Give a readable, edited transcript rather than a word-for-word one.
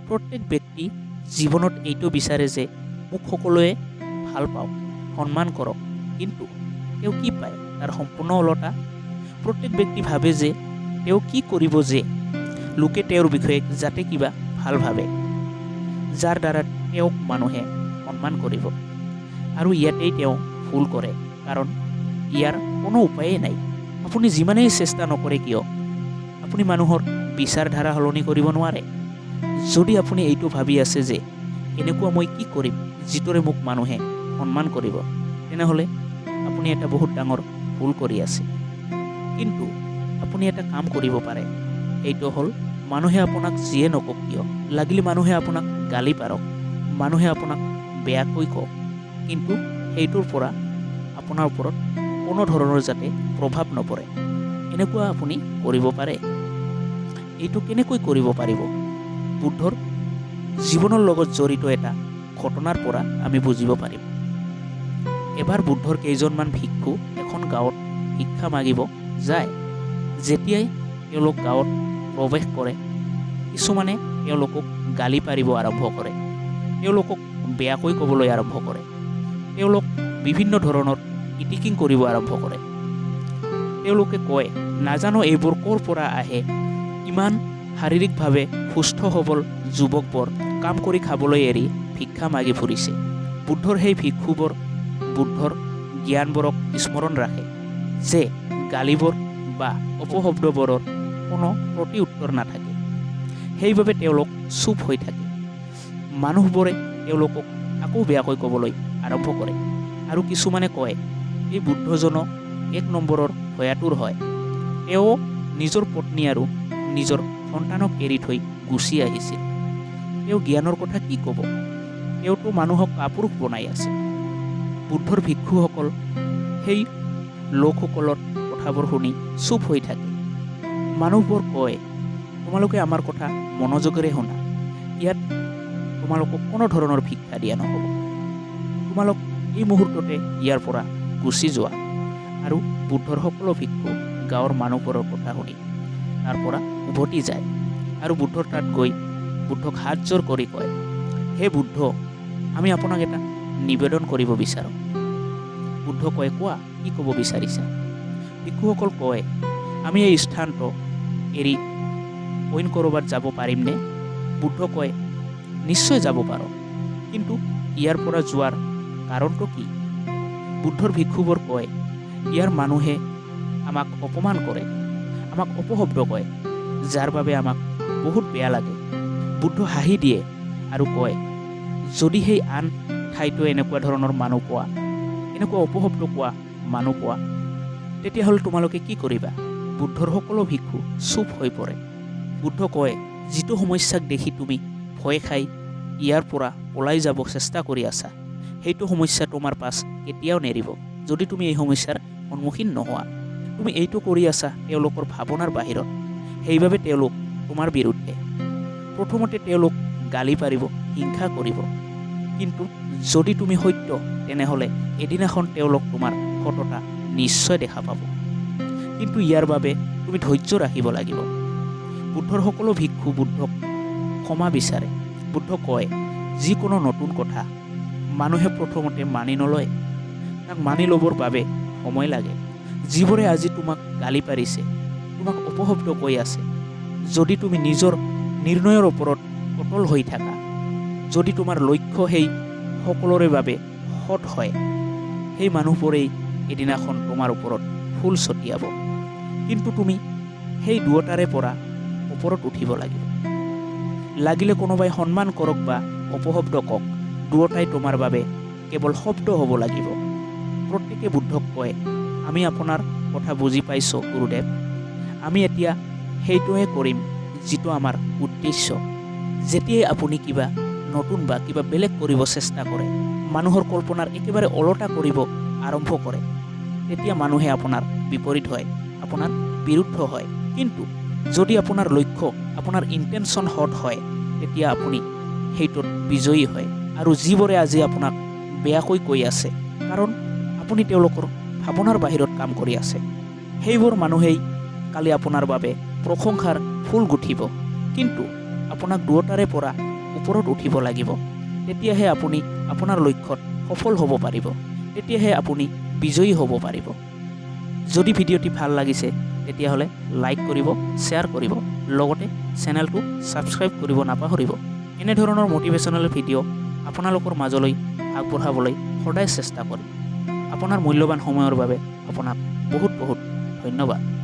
প্ৰত্যেক ব্যক্তি জীৱনত এইটো বিচাৰে যে মোক সকলোৱে ভাল পাওক, সন্মান কৰক, কিন্তু তেওঁ কি পায় তাৰ সম্পূৰ্ণ ওলোটা। প্ৰত্যেক ব্যক্তি ভাবে যে তেওঁ কি কৰিব যে লোকে তেওঁৰ বিষয়ে যাতে কিবা ভাল ভাবে, যাৰ দ্বাৰা তেওঁক মানুহে সন্মান কৰিব। আৰু ইয়াতেই তেওঁ ভুল কৰে, কাৰণ ইয়াৰ কোনো উপায়েই নাই। আপুনি যিমানেই চেষ্টা নকৰে কিয় আপুনি মানুহৰ বিচাৰধাৰা সলনি কৰিব নোৱাৰে। যদি আপুনি এইটো ভাবি আছে যে এনেকুৱা মই কি কৰিম যিটোৰে মোক মানুহে সন্মান কৰিব, তেনেহ'লে আপুনি এটা বহুত ডাঙৰ ভুল কৰি আছে। কিন্তু আপুনি এটা কাম কৰিব পাৰে, এইটো হ'ল মানুহে আপোনাক যিয়ে নকওক কিয়, লাগিলে মানুহে আপোনাক গালি পাৰক, মানুহে আপোনাক বেয়াকৈ কওক, কিন্তু সেইটোৰ পৰা আপোনাৰ ওপৰত কোনো ধৰণৰ যাতে প্ৰভাৱ নপৰে, এনেকুৱা আপুনি কৰিব পাৰে। এইটো কেনেকৈ কৰিব পাৰিব? বুদ্ধৰ জীৱনৰ লগত জড়িত এটা ঘটনাৰ পৰা আমি বুজিব পাৰিম। এবাৰ বুদ্ধৰ কেইজনমান ভিক্ষু এখন গাঁৱত ভিক্ষা মাগিব যায়। যেতিয়াই তেওঁলোক গাঁৱত প্ৰৱেশ কৰে, কিছুমানে তেওঁলোকক গালি পাৰিব আৰম্ভ কৰে, তেওঁলোকক বেয়াকৈ ক'বলৈ আৰম্ভ কৰে, তেওঁলোক বিভিন্ন ধৰণৰ ইটিকিং কৰিব আৰম্ভ কৰে। তেওঁলোকে কয়, নাজানো এইবোৰ ক'ৰ পৰা আহে, ইমান শাৰীৰিকভাৱে সুস্থ সবল যুৱকবোৰ কাম কৰি খাবলৈ এৰি ভিক্ষা মাগি ফুৰিছে। বুদ্ধৰ সেই ভিক্ষুবোৰ বুদ্ধৰ জ্ঞানবোৰক স্মৰণ ৰাখে যে গালিবোৰ বা অপশব্দবোৰৰ কোনো প্ৰতি উত্তৰ নাথাকে। সেইবাবে তেওঁলোক চুপ হৈ থাকে। মানুহবোৰে তেওঁলোকক আকৌ বেয়াকৈ ক'বলৈ আৰম্ভ কৰে, আৰু কিছুমানে কয় এই বুদ্ধজনো 1 নম্বৰৰ ভয়াতুৰ হয়। তেওঁ নিজৰ পত্নী আৰু নিজৰ সন্তানক এৰি থৈ গুচি আহিছিল। তেওঁ জ্ঞানৰ কথা কি ক'ব? তেওঁতো মানুহক কাপুৰুষ বনাই আছে। বুদ্ধৰ ভিক্ষুসকল সেই লোকসকলৰ কথাবোৰ শুনি চুপ হৈ থাকে। মানুহবোৰ কয়, তোমালোকে আমাৰ কথা মনোযোগেৰে শুনা, ইয়াত তোমালোকক কোনো ধৰণৰ ভিক্ষা দিয়া নহ'ব। তোমালোক এই মুহূৰ্ততে ইয়াৰ পৰা গুচি যোৱা। আৰু বুদ্ধৰ সকলো ভিক্ষু গাঁৱৰ মানুহবোৰৰ কথা শুনি তাৰ পৰা উভতি যায়, আৰু বুদ্ধৰ তাত গৈ বুদ্ধক হাত জোৰ কৰি কয়, হে বুদ্ধ, আমি আপোনাক এটা নিবেদন কৰিব বিচাৰোঁ। বুদ্ধ কয়, কোৱা, কি ক'ব বিচাৰিছা? ভিক্ষুসকল কয়, আমি এই স্থানটো এৰি অইন ক'ৰবাত যাব পাৰিমনে? বুদ্ধ কয়, নিশ্চয় যাব পাৰোঁ, কিন্তু ইয়াৰ পৰা যোৱাৰ কাৰণটো কি? বুদ্ধৰ ভিক্ষুবোৰ কয়, ইয়াৰ মানুহে আমাক অপমান কৰে, আমাক অপশব্দ কয়, যাৰ বাবে আমাক বহুত বেয়া লাগে। বুদ্ধ হাঁহি দিয়ে আৰু কয়, যদি সেই আন ঠাইতো এনেকুৱা ধৰণৰ মানুহ পোৱা, এনেকুৱা অপশব্দ কোৱা মানুহ পোৱা, তেতিয়াহ'লে তোমালোকে কি কৰিবা? বুদ্ধৰ সকলো ভিক্ষু চুপ হৈ পৰে। বুদ্ধ কয়, যিটো সমস্যাক দেখি তুমি ভয় খাই ইয়াৰ পৰা পলাই যাব চেষ্টা কৰি আছা, সেইটো সমস্যা তোমাৰ পাছ কেতিয়াও নেৰিব যদি তুমি এই সমস্যাৰ সন্মুখীন নোহোৱা। তুমি এইটো কৰি আছা তেওঁলোকৰ ভাৱনাৰ বাহিৰত, সেইবাবে তেওঁলোক তোমাৰ বিৰুদ্ধে। প্ৰথমতে তেওঁলোক গালি পাৰিব, হিংসা কৰিব, কিন্তু যদি তুমি সত্য, তেনেহ'লে এদিনাখন তেওঁলোক তোমাৰ সততা নিশ্চয় দেখা পাব। কিন্তু ইয়াৰ বাবে তুমি ধৈৰ্য ৰাখিব লাগিব। বুদ্ধৰ সকলো ভিক্ষু বুদ্ধক ক্ষমা বিচাৰে। বুদ্ধ কয়, যিকোনো নতুন কথা মানুহে প্ৰথমতে মানি নলয়, তাক মানি ল'বৰ বাবে সময় লাগে। যিবোৰে আজি তোমাক গালি পাৰিছে, তোমাক অপশব্দ কৈ আছে, যদি তুমি নিজৰ নিৰ্ণয়ৰ ওপৰত অটল হৈ থাকা, যদি তোমাৰ লক্ষ্য সেই সকলোৰে বাবে সৎ হয়, সেই মানুহবোৰেই এদিনাখন তোমাৰ ওপৰত ফুল ছটিয়াব। কিন্তু তুমি সেই দুয়োটাৰে পৰা ওপৰত উঠিব লাগিব। লাগিলে কোনোবাই সন্মান কৰক বা অপশব্দ কওক, দুয়োটাই তোমাৰ বাবে কেৱল শব্দ হ'ব লাগিব। প্ৰত্যেকে বুদ্ধক কয়, আমি আপোনাৰ কথা বুজি পাইছোঁ গুৰুদেৱ, আমি এতিয়া সেইটোৱে কৰিম যিটো আমাৰ উদ্দেশ্য। যেতিয়াই আপুনি কিবা নতুন বা কিবা বেলেগ কৰিব চেষ্টা কৰে, মানুহৰ কল্পনাৰ একেবাৰে ওলোটা কৰিব আৰম্ভ কৰে, তেতিয়া মানুহে আপোনাৰ বিপৰীত হয়, আপোনাৰ বিৰুদ্ধ হয়। কিন্তু যদি আপোনাৰ লক্ষ্য, আপোনাৰ ইণ্টেনশ্যন সৎ হয়, তেতিয়া আপুনি সেইটোত বিজয়ী হয়। আৰু যিবোৰে আজি আপোনাক বেয়াকৈ কৈ আছে, কাৰণ আপুনি তেওঁলোকৰ ভাৱনাৰ বাহিৰত কাম কৰি আছে, সেইবোৰ মানুহেই কালি আপোনাৰ বাবে প্ৰশংসাৰ ফুল গুঠিব। কিন্তু আপোনাক দুয়োটাৰে পৰা ওপৰত উঠিব লাগিব তেতিয়াহে আপুনি আপোনাৰ লক্ষ্যত সফল হ'ব পাৰিব তেতিয়াহে আপুনি বিজয়ী হ'ব পাৰিব যদি ভিডিঅ'টি ভাল লাগিছে তেতিয়াহ'লে লাইক কৰিব শ্বেয়াৰ কৰিব লগতে চেনেলটো ছাবস্ক্ৰাইব কৰিব নাপাহৰিব এনে ধৰণৰ মটিভেশ্যনেল ভিডিঅ' আপোনালোকৰ মাজলৈ আগবঢ়াবলৈ সদায় চেষ্টা কৰিম আপোনাৰ মূল্যৱান সময়ৰ বাবে আপোনাক বহুত বহুত ধন্যবাদ